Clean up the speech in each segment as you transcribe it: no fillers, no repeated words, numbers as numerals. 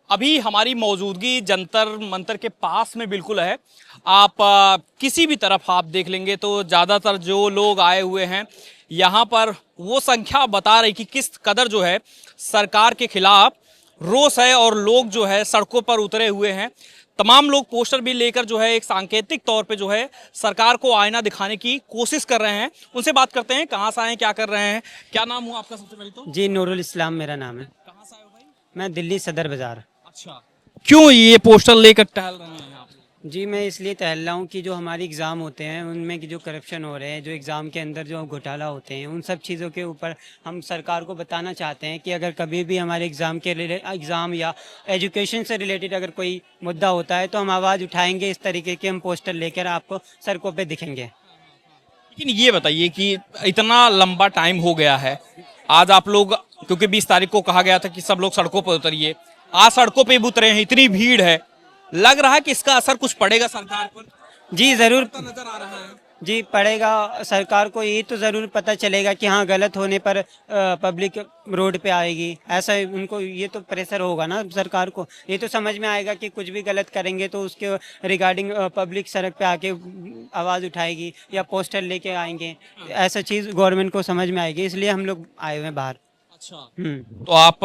अभी हमारी मौजूदगी जंतर मंतर के पास में बिल्कुल है। आप किसी भी तरफ आप देख लेंगे तो ज़्यादातर जो लोग आए हुए हैं यहाँ पर, वो संख्या बता रही कि किस कदर जो है सरकार के खिलाफ रोष है और लोग जो है सड़कों पर उतरे हुए हैं। तमाम लोग पोस्टर भी लेकर जो है एक सांकेतिक तौर पे जो है सरकार को आईना दिखाने की कोशिश कर रहे हैं। उनसे बात करते हैं, कहाँ से आए हैं, क्या कर रहे हैं। क्या नाम हुआ आपका सबसे पहले तो? जी, नूरुल इस्लाम मेरा नाम है। कहाँ से आए हो भाई? मैं दिल्ली सदर बाज़ार। अच्छा, क्यों ये पोस्टर लेकर टहल रहे हैं यहाँ पे? जी, मैं इसलिए टहल रहा हूँ कि जो हमारे एग्ज़ाम होते हैं उनमें कि जो करप्शन हो रहे हैं, जो एग्ज़ाम के अंदर जो घोटाला होते हैं, उन सब चीज़ों के ऊपर हम सरकार को बताना चाहते हैं कि अगर कभी भी हमारे एग्ज़ाम या एजुकेशन से रिलेटेड अगर कोई मुद्दा होता है तो हम आवाज़ उठाएंगे। इस तरीके के हम पोस्टर लेकर आपको सड़कों पे दिखेंगे। लेकिन ये बताइए कि इतना लंबा टाइम हो गया है, आज आप लोग, क्योंकि 20 तारीख को कहा गया था कि सब लोग सड़कों पर उतरिए, आज सड़कों पे भी उतरे हैं, इतनी भीड़ है, लग रहा है कि इसका असर कुछ पड़ेगा सरकार पर? जी ज़रूर, नजर आ रहा है। जी पड़ेगा। सरकार को ये तो ज़रूर पता चलेगा कि हाँ, गलत होने पर पब्लिक रोड पे आएगी। ऐसा उनको ये तो प्रेशर होगा ना, सरकार को ये तो समझ में आएगा कि कुछ भी गलत करेंगे तो उसके रिगार्डिंग पब्लिक सड़क पे आके आवाज़ उठाएगी या पोस्टर लेके आएंगे। ऐसा चीज़ गवर्नमेंट को समझ में आएगी, इसलिए हम लोग आए हुए हैं बाहर। अच्छा, तो आप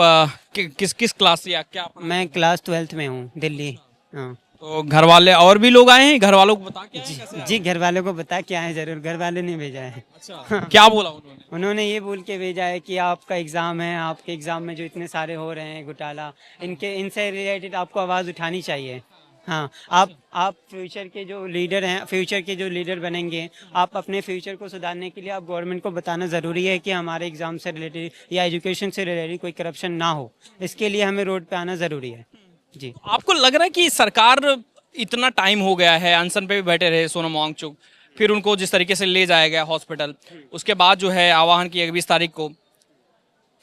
किस किस क्लास या क्या पढ़ा? मैं क्लास 12th में हूँ, दिल्ली। हाँ तो घर वाले और भी लोग आए हैं, घर वालों को बता के आए हैं कैसे आए? जी, घर वालों को बता के आए, ज़रूर। घर वाले ने भेजा है। अच्छा, क्या बोला उन्होंने? उन्होंने ये बोल के भेजा है कि आपका एग्ज़ाम है, आपके एग्ज़ाम में जो इतने सारे हो रहे हैं घोटाला, इनसे रिलेटेड आपको आवाज़ उठानी चाहिए। हाँ, आप फ्यूचर के जो लीडर हैं, फ्यूचर के जो लीडर बनेंगे, आप अपने फ्यूचर को सुधारने के लिए आप गवर्नमेंट को बताना ज़रूरी है कि हमारे एग्ज़ाम से रिलेटेड या एजुकेशन से रिलेटेड कोई करप्शन ना हो। इसके लिए हमें रोड पे आना ज़रूरी है। जी। आपको लग रहा है कि सरकार, इतना टाइम हो गया है, अनशन पे भी बैठे रहे सोनम वांगचुक, फिर उनको जिस तरीके से ले जाया गया हॉस्पिटल, उसके बाद जो है आह्वान किया 20 तारीख को,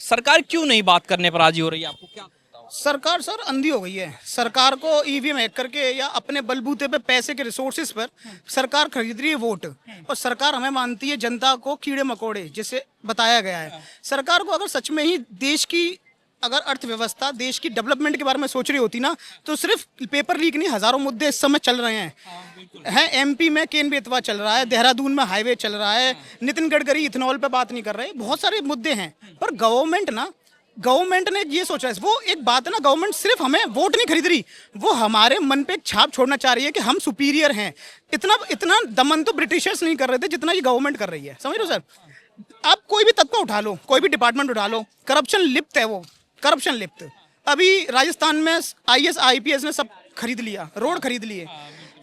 सरकार क्यों नहीं बात करने पर राजी हो रही है? आपको क्या लगता है? सरकार सर अंधी हो गई है। सरकार को ईवीएम हैक करके या अपने बलबूते पे पैसे के रिसोर्सेज पर सरकार खरीद रही है वोट, और सरकार हमें मानती है जनता को कीड़े मकोड़े, जिसे बताया गया है। सरकार को अगर सच में ही देश की, अगर अर्थव्यवस्था, देश की डेवलपमेंट के बारे में सोच रही होती ना, तो सिर्फ पेपर लीक नहीं, हजारों मुद्दे इस समय चल रहे हैं। एमपी में केन बेतवा चल रहा है, देहरादून में हाईवे चल रहा है, नितिन गडकरी इथेनॉल पे बात नहीं कर रहे, बहुत सारे मुद्दे हैं। पर गवर्नमेंट ने ये सोचा है, वो एक बात है ना, गवर्नमेंट सिर्फ हमें वोट नहीं खरीद रही, वो हमारे मन पे एक छाप छोड़ना चाह रही है कि हम सुपीरियर हैं। इतना दमन तो ब्रिटिशर्स नहीं कर रहे थे जितना ये गवर्नमेंट कर रही है, समझ लो सर। आप कोई भी तत्व उठा लो, कोई भी डिपार्टमेंट उठा लो, करप्शन लिप्त है वो, करप्शन लिप्त। अभी राजस्थान में आईएएस आईपीएस ने सब खरीद लिया, रोड खरीद लिए,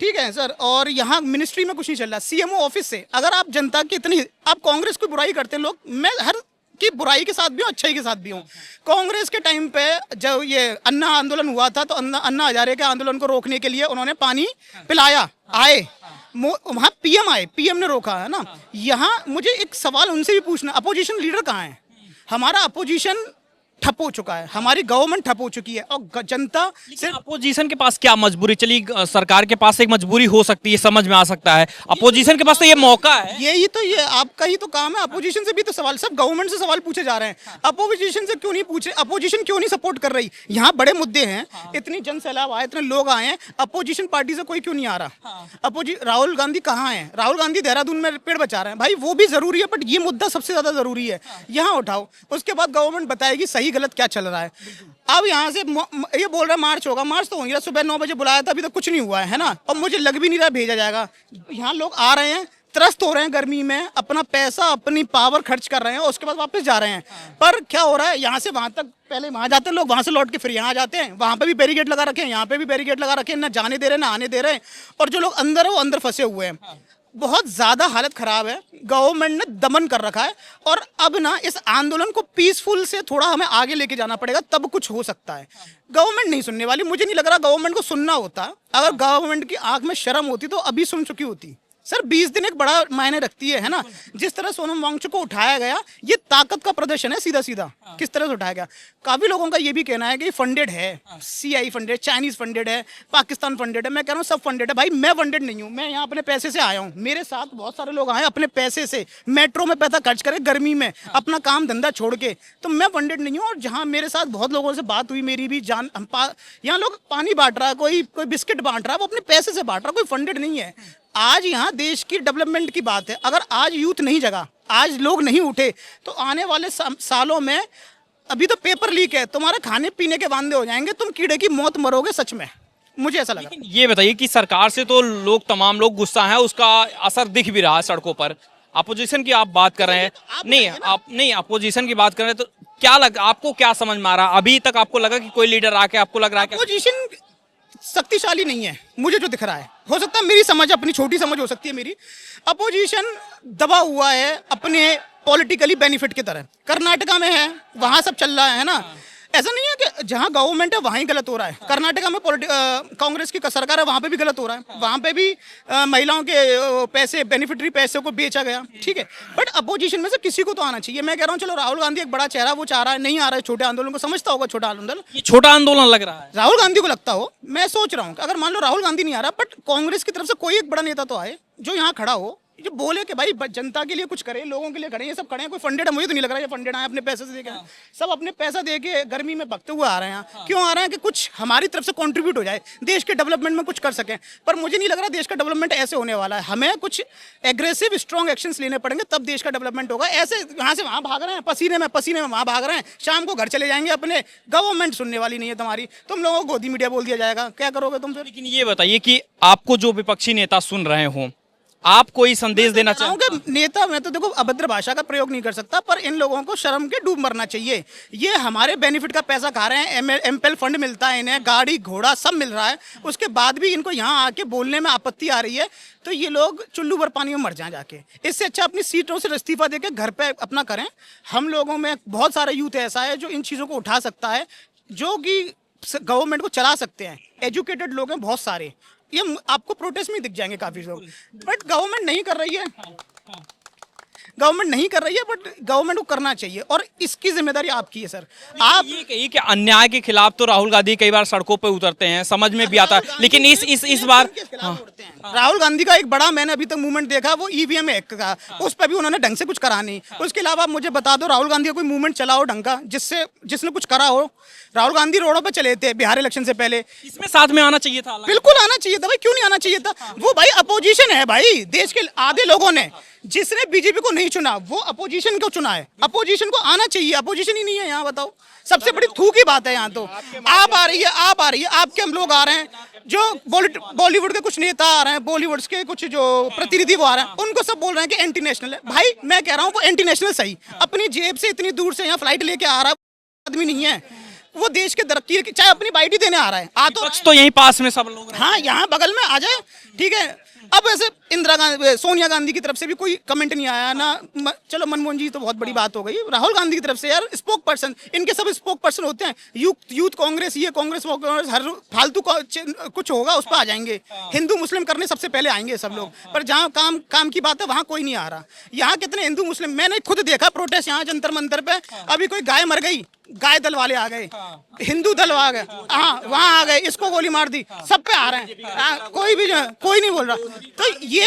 ठीक है सर। और यहाँ मिनिस्ट्री में कुछ नहीं चल रहा, सीएमओ ऑफिस से। अगर आप जनता की इतनी, आप कांग्रेस की बुराई करते लोग, मैं हर की बुराई के साथ भी हूँ, अच्छाई के साथ भी हूँ। कांग्रेस के टाइम पे जब ये अन्ना आंदोलन हुआ था, तो अन्ना हजारे के आंदोलन को रोकने के लिए उन्होंने पानी पिलाया, आए वहाँ पीएम आए, पीएम ने रोका है ना। यहाँ मुझे एक सवाल उनसे भी पूछना, अपोजिशन लीडर कहाँ है? हमारा अपोजिशन ठप हो चुका है, हमारी गवर्नमेंट ठप हो चुकी है, और जनता सिर्फ। अपोजिशन के पास क्या मजबूरी? चलिए, सरकार के पास एक मजबूरी हो सकती है, समझ में आ सकता है, अपोजिशन के पास तो ये मौका है। यही तो, ये आपका ही तो काम है। अपोजिशन से भी तो सवाल, सब गवर्नमेंट से सवाल पूछे जा रहे हैं, अपोजिशन से क्यों नहीं पूछे? अपोजिशन क्यों नहीं सपोर्ट कर रही? यहाँ बड़े मुद्दे हैं, इतनी जन सैलाब आए, इतने लोग आए हैं, अपोजिशन पार्टी से कोई क्यों नहीं आ रहा? राहुल गांधी कहाँ है? राहुल गांधी देहरादून में पेड़ बचा रहे हैं, भाई वो भी जरूरी है, बट ये मुद्दा सबसे ज्यादा जरूरी है, यहाँ उठाओ। उसके बाद गवर्नमेंट बताएगी सही गलत क्या चल रहा है। अब यहाँ से ये बोल रहा है मार्च होगा, मार्च तो हो गया, सुबह 9 बजे बुलाया था, अभी तक कुछ नहीं हुआ है ना। और मुझे लग भी नहीं रहा भेजा जाएगा। यहाँ लोग आ रहे हैं, त्रस्त हो रहे हैं गर्मी में, अपना पैसा, अपनी पावर खर्च कर रहे हैं, और उसके बाद वापस जा रहे हैं। पर क्या हो रहा है, यहाँ से वहाँ तक, पहले वहाँ जाते हैं लोग, वहाँ से लौट के फिर यहाँ जाते हैं, वहाँ पे भी बैरिकेड लगा रखे हैं, यहाँ पे भी बैरिकेड लगा रखे हैं, ना जाने दे रहे ना आने दे रहे हैं। और जो लोग अंदर है वो अंदर फंसे हुए हैं। बहुत ज़्यादा हालत ख़राब है, गवर्नमेंट ने दमन कर रखा है। और अब ना इस आंदोलन को पीसफुल से थोड़ा हमें आगे लेके जाना पड़ेगा, तब कुछ हो सकता है। गवर्नमेंट नहीं सुनने वाली, मुझे नहीं लग रहा गवर्नमेंट को सुनना होता। अगर गवर्नमेंट की आंख में शर्म होती तो अभी सुन चुकी होती। सर 20 दिन एक बड़ा मायने रखती है ना। जिस तरह सोनम वांगचुक को उठाया गया, ये ताकत का प्रदर्शन है सीधा सीधा। किस तरह से उठाया गया, काफी लोगों का ये भी कहना है कि फंडेड है, सीआई फंडेड, चाइनीज फंडेड है, पाकिस्तान फंडेड है। मैं कह रहा हूँ सब फंडेड है भाई, मैं फंडेड नहीं हूँ। मैं यहाँ अपने पैसे से आया हूँ, मेरे साथ बहुत सारे लोग आए अपने पैसे से, मेट्रो में पैसा खर्च करे गर्मी में अपना काम धंधा छोड़ के, तो मैं फंडेड नहीं हूँ। और जहाँ मेरे साथ बहुत लोगों से बात हुई, मेरी भी जान, यहाँ लोग पानी बांट रहा है, कोई बिस्किट बांट रहा है, वो अपने पैसे से बांट रहा है, कोई फंडेड नहीं है। आज यहाँ देश की डेवलपमेंट की बात है, अगर आज यूथ नहीं जगा, आज लोग नहीं उठे, तो आने वाले सालों में, अभी तो पेपर लीक है, तुम्हारे खाने पीने के वांदे हो जाएंगे, तुम कीड़े की मौत मरोगे सच में, मुझे ऐसा लगा। लेकिन ये बताइए कि सरकार से तो लोग, तमाम लोग गुस्सा है, उसका असर दिख भी रहा है सड़कों पर। अपोजिशन की आप बात कर रहे हैं, नहीं अपोजिशन की बात कर रहे हैं, तो क्या आपको क्या समझ में आ रहा? अभी तक आपको लगा कि कोई लीडर आके आपको लग रहा है कि अपोजिशन शक्तिशाली नहीं है, मुझे जो दिख रहा है, हो सकता है मेरी समझ, अपनी छोटी समझ हो सकती है मेरी, अपोजिशन दबा हुआ है अपने पॉलिटिकली बेनिफिट की तरह। कर्नाटका में है, वहां सब चल रहा है ना, ऐसा नहीं है कि जहां गवर्नमेंट है वहां ही गलत हो रहा है। कर्नाटका में कांग्रेस की सरकार है, वहां पे भी गलत हो रहा है, वहां पे भी महिलाओं के पैसे, बेनिफिटरी पैसे को बेचा गया, ठीक है। बट अपोजिशन में से किसी को तो आना चाहिए। मैं कह रहा हूँ चलो राहुल गांधी एक बड़ा चेहरा, वो चाह रहा है, नहीं आ रहा है छोटे आंदोलन को, समझता होगा छोटा आंदोलन, ये छोटा आंदोलन लग रहा है राहुल गांधी को लगता हो। मैं सोच रहा हूँ अगर मान लो राहुल गांधी नहीं आ रहा, बट कांग्रेस की तरफ से कोई एक बड़ा नेता तो आए जो यहाँ खड़ा हो, जो बोले कि भाई जनता के लिए कुछ करे, लोगों के लिए खड़े। ये सब खड़े हैं, कोई फंडेड है? मुझे तो नहीं लग रहा है ये फंडेड आए, अपने पैसे से देके सब अपने पैसा देके गर्मी में भगते हुए आ रहे हैं। क्यों आ रहे हैं? कि कुछ हमारी तरफ से कंट्रीब्यूट हो जाए, देश के डेवलपमेंट में कुछ कर सकें। पर मुझे नहीं लग रहा देश का डेवलपमेंट ऐसे होने वाला है। हमें कुछ एग्रेसिव स्ट्रॉन्ग एक्शंस लेने पड़ेंगे, तब देश का डेवलपमेंट होगा। ऐसे यहाँ से वहाँ भाग रहे हैं, पसीने में वहाँ भाग रहे हैं, शाम को घर चले जाएंगे अपने। गवर्नमेंट सुनने वाली नहीं है तुम्हारी, तुम लोगों को गोदी मीडिया बोल दिया जाएगा, क्या करोगे तुम फिर? लेकिन ये बताइए कि आपको जो विपक्षी नेता सुन रहे हो, आप कोई संदेश देना चाहोगे? नेता, मैं तो देखो अभद्र भाषा का प्रयोग नहीं कर सकता, पर इन लोगों को शर्म के डूब मरना चाहिए। ये हमारे बेनिफिट का पैसा खा रहे हैं, एमपेल फंड मिलता है इन्हें, गाड़ी घोड़ा सब मिल रहा है, उसके बाद भी इनको यहाँ आके बोलने में आपत्ति आ रही है। तो ये लोग चुल्लू भर पानी में मर जाएं जाके। इससे अच्छा अपनी सीटों से इस्तीफा देके घर पे अपना करें। हम लोगों में बहुत सारा यूथ ऐसा है जो इन चीज़ों को उठा सकता है, जो कि गवर्नमेंट को चला सकते हैं। एजुकेटेड लोग हैं बहुत सारे, ये आपको प्रोटेस्ट में दिख जाएंगे काफी लोग। बट गवर्नमेंट नहीं कर रही है, गवर्नमेंट नहीं कर रही है, बट गवर्नमेंट को करना चाहिए, और इसकी जिम्मेदारी आपकी है सर। आप ये कहिए कि अन्याय के खिलाफ तो राहुल गांधी कई बार सड़कों पे उतरते हैं, समझ में भी आता है, लेकिन इस बार राहुल गांधी का एक बड़ा मैंने अभी तक मूवमेंट देखा, वो ईवीएम हैक का, उस पर भी उन्होंने ढंग से कुछ करा नहीं। उसके अलावा आप मुझे बता दो राहुल गांधी का कोई मूवमेंट चला हो ढंग का, जिसने कुछ करा हो? राहुल गांधी रोडों पे चले थे बिहार इलेक्शन से पहले, इसमें साथ में आना चाहिए था। बिल्कुल आना चाहिए था भाई, क्यों नहीं आना चाहिए था? वो भाई अपोजिशन है भाई, देश के आधे लोगों ने, जिसने बीजेपी को नहीं चुना वो अपोजिशन को चुना है। अपोजिशन को आना चाहिए, अपोजिशन ही नहीं है यहाँ, बताओ। सबसे बड़ी थू की बात है यहाँ तो। आप आ रही है, आपके हम लोग आ रहे हैं, जो बॉलीवुड के कुछ नेता आ रहे हैं, बॉलीवुड के कुछ जो प्रतिनिधि वो आ रहे हैं, उनको सब बोल रहे हैं कि एंटी नेशनल है। भाई मैं कह रहा हूँ वो एंटी नेशनल सही, अपनी जेब से इतनी दूर से यहाँ फ्लाइट लेके आ रहा है आदमी नहीं है, वो देश के तरक्की, चाहे अपनी बाइट देने आ रहा है, तो यहीं पास में सब लोग, हाँ यहाँ बगल में आ जाए, ठीक है। अब ऐसे इंदिरा गांधी, सोनिया गांधी की तरफ से भी कोई कमेंट नहीं आया ना। चलो मनमोहन जी तो बहुत बड़ी बात हो गई, राहुल गांधी की तरफ से यार स्पोक पर्सन, इनके सब स्पोक पर्सन होते हैं। यूथ कांग्रेस, ये कांग्रेस वो कांग्रेस, हर फालतू कुछ होगा उस पर आ जाएंगे। हिंदू मुस्लिम करने सबसे पहले आएंगे सब लोग, पर जहाँ काम की बात है वहाँ कोई नहीं आ रहा। यहाँ कितने हिंदू मुस्लिम, मैंने खुद देखा प्रोटेस्ट यहाँ जंतर मंतर पे, अभी कोई गाय मर गई, गाय दल वाले आ गए, हिंदू दल आ गए, हाँ वहाँ आ गए, इसको गोली मार दी, सब पे आ रहे हैं, कोई नहीं बोल रहा। तो ये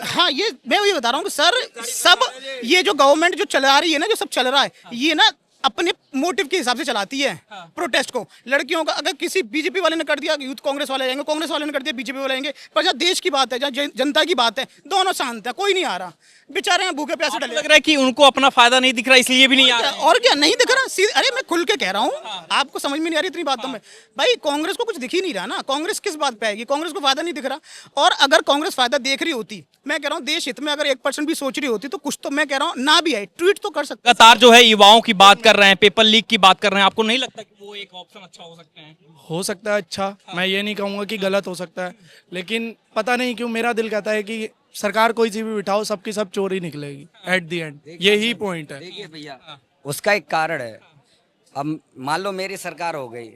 हाँ, ये मैं वही बता रहा हूँ कि सर सब ये जो गवर्नमेंट जो चला रही है ना, जो सब चल रहा है, ये ना अपने मोटिव के हिसाब से चलाती है प्रोटेस्ट को। लड़कियों का अगर किसी बीजेपी वाले ने कर दिया, यूथ कांग्रेस वाले जाएंगे, कांग्रेस वाले ने कर दिया, बीजेपी वाले आएंगे। पर जहाँ देश की बात है, जहाँ जनता की बात है, दोनों शांत है, कोई नहीं आ रहा, बेचारे हैं भूखे प्यासे डले। लग रहा है कि उनको अपना फायदा नहीं दिख रहा, इसलिए भी नहीं आ रहा। और क्या नहीं दिख रहा? अरे मैं खुल के कह रहा हूँ, आपको समझ में नहीं आ रही इतनी बातों में। भाई कांग्रेस को कुछ दिख ही नहीं रहा ना, कांग्रेस किस बात पे आएगी? कांग्रेस को फायदा नहीं दिख रहा। और अगर कांग्रेस फायदा देख रही होती, मैं कह रहा हूँ देश हित में अगर 1% भी सोच रही होती, तो कुछ तो मैं कह रहा हूँ ना भी आए, ट्वीट तो कर सकते। लगातार जो है युवाओं की बात कर रहे हैं, पेपर लीक की बात कर रहे हैं, आपको नहीं लगता कि वो एक ऑप्शन अच्छा हो सकते हैं? हो सकता है अच्छा, मैं ये नहीं कहूँगा कि गलत हो सकता है, लेकिन पता नहीं क्यों मेरा दिल कहता है कि सरकार कोई सी भी बिठाओ, सबकी सब चोर ही निकलेगी एट दी एंड। यही पॉइंट है। देखिए भैया, उसका एक कारण है। अब मान लो मेरी सरकार हो गई,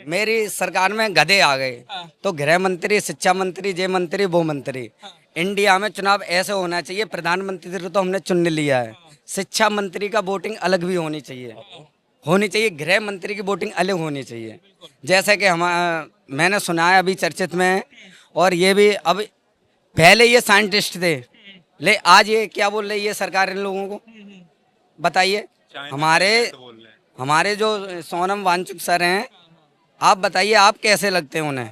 मेरी सरकार में गधे आ गए, तो गृह मंत्री, शिक्षा मंत्री, जे मंत्री, वो मंत्री, इंडिया में चुनाव ऐसे होना चाहिए, प्रधानमंत्री तो हमने चुन लिया है, शिक्षा मंत्री का वोटिंग अलग भी होनी चाहिए, गृह मंत्री की वोटिंग अलग होनी चाहिए। जैसे कि मैंने सुना है अभी चर्चित में है, और ये भी अब पहले ये साइंटिस्ट थे, ले आज ये क्या बोल रही है सरकार इन लोगों को, बताइए। हमारे जो सोनम वांगचुक सर हैं, आप बताइए आप कैसे लगते हैं उन्हें,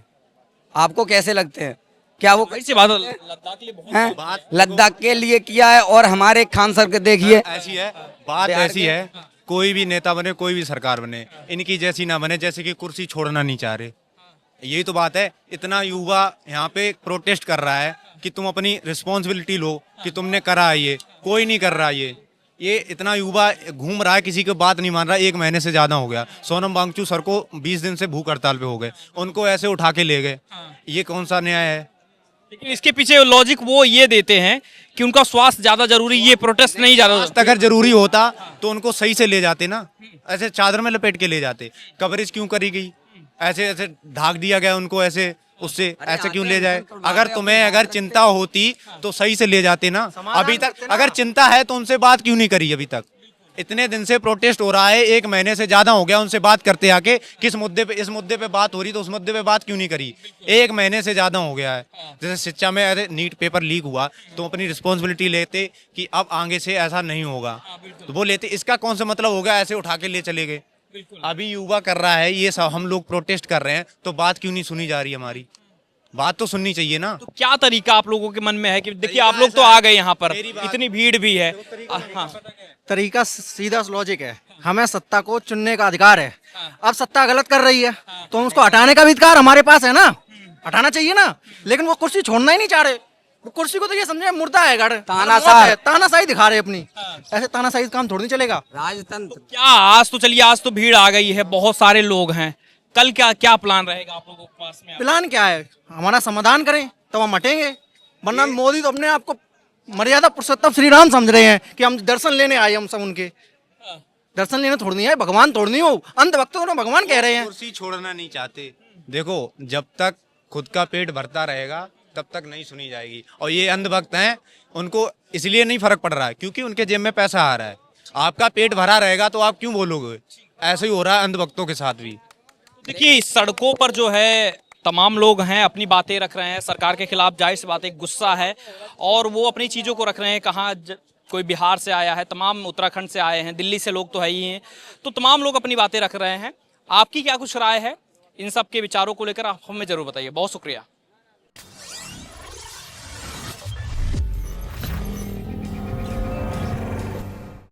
आपको कैसे लगते हैं? क्या वो कैसी बात लद्दाख के लिए बहुत हैं? लद्दाख के लिए किया है, और हमारे खान सर के देखिए। ऐसी है बात, ऐसी है कोई भी नेता बने, कोई भी सरकार बने, इनकी जैसी ना बने, जैसे कि कुर्सी छोड़ना नहीं चाह रहे। यही तो बात है। इतना युवा यहाँ पे प्रोटेस्ट कर रहा है कि तुम अपनी रिस्पॉन्सिबिलिटी लो कि तुमने करा है, ये कोई नहीं कर रहा। ये इतना युवा घूम रहा है, किसी की बात नहीं मान रहा। 1 महीने से ज्यादा हो गया। सोनम वांगचुक सर को 20 दिन से भूख हड़ताल पे हो गए, उनको ऐसे उठा के ले गए। ये कौन सा न्याय है? लेकिन इसके पीछे लॉजिक वो ये देते हैं कि उनका स्वास्थ्य ज्यादा जरूरी, ये प्रोटेस्ट नहीं ज्यादा। अगर जरूरी होता तो उनको सही से ले जाते ना, ऐसे चादर में लपेट के ले जाते। कवरेज क्यों करी गई? ऐसे ऐसे ढाक दिया गया उनको, ऐसे उससे ऐसे क्यों ले जाए? अगर चिंता होती तो सही से ले जाते ना। अभी तक अगर चिंता है तो उनसे बात क्यों नहीं करी? अभी तक इतने दिन से प्रोटेस्ट हो रहा है, 1 महीने से ज्यादा हो गया उनसे बात करते आके। किस मुद्दे पे, इस मुद्दे पे बात हो रही तो उस मुद्दे पे बात क्यों नहीं करी? 1 महीने से ज्यादा हो गया है। जैसे शिक्षा में अरे नीट पेपर लीक हुआ तो अपनी रिस्पॉन्सिबिलिटी लेते कि अब आगे से ऐसा नहीं होगा, तो वो लेते। इसका कौन सा मतलब हो गया ऐसे उठा के ले चले गए? अभी युवा कर रहा है ये सब, हम लोग प्रोटेस्ट कर रहे हैं, तो बात क्यों नहीं सुनी जा रही? हमारी बात तो सुननी चाहिए ना। तो क्या तरीका आप लोगों के मन में है कि देखिए आप लोग तो आ गए यहाँ पर, इतनी भीड़ भी है। हाँ, तरीका सीधा लॉजिक है, हमें सत्ता को चुनने का अधिकार है। अब सत्ता गलत कर रही है तो उसको हटाने का भी अधिकार हमारे पास है ना, हटाना चाहिए ना। लेकिन वो कुर्सी छोड़ना ही नहीं चाह रहे। वो कुर्सी को तो ये समझे मुर्दा है, तानाशाही दिखा रहे अपनी। ऐसे तानाशाही काम थोड़ी नहीं चलेगा। राजतंत्र क्या आज तो चलिए, आज तो भीड़ आ गई है, बहुत सारे लोग हैं, कल क्या प्लान रहेगा आप लोगों के पास में? प्लान क्या है? हमारा समाधान करें तब हम हटेंगे, वरना मोदी तो अपने आप को मर्यादा पुरुषोत्तम श्री राम समझ रहे हैं कि हम दर्शन लेने आए। हम सब उनके दर्शन लेने थोड़ी नहीं है, भगवान थोड़ी नहीं हो। अंध भक्तों को भगवान कह रहे हैं। कुर्सी छोड़ना नहीं चाहते। देखो, जब तक खुद का पेट भरता रहेगा तब तक नहीं सुनी जाएगी। और ये अंधभक्त हैं, उनको इसलिए नहीं फर्क पड़ रहा है क्योंकि उनके जेब में पैसा आ रहा है। आपका पेट भरा रहेगा तो आप क्यों बोलोगे? ऐसे ही हो रहा है अंधभक्तों के साथ भी। देखिए सड़कों पर जो है तमाम लोग हैं, अपनी बातें रख रहे हैं सरकार के खिलाफ, जाहिर सी बात है गुस्सा है और वो अपनी चीज़ों को रख रहे हैं। कहाँ कोई बिहार से आया है, तमाम उत्तराखंड से आए हैं, दिल्ली से लोग तो है ही हैं, तो तमाम लोग अपनी बातें रख रहे हैं। आपकी क्या कुछ राय है इन सब के विचारों को लेकर? आप हमें जरूर बताइए। बहुत शुक्रिया।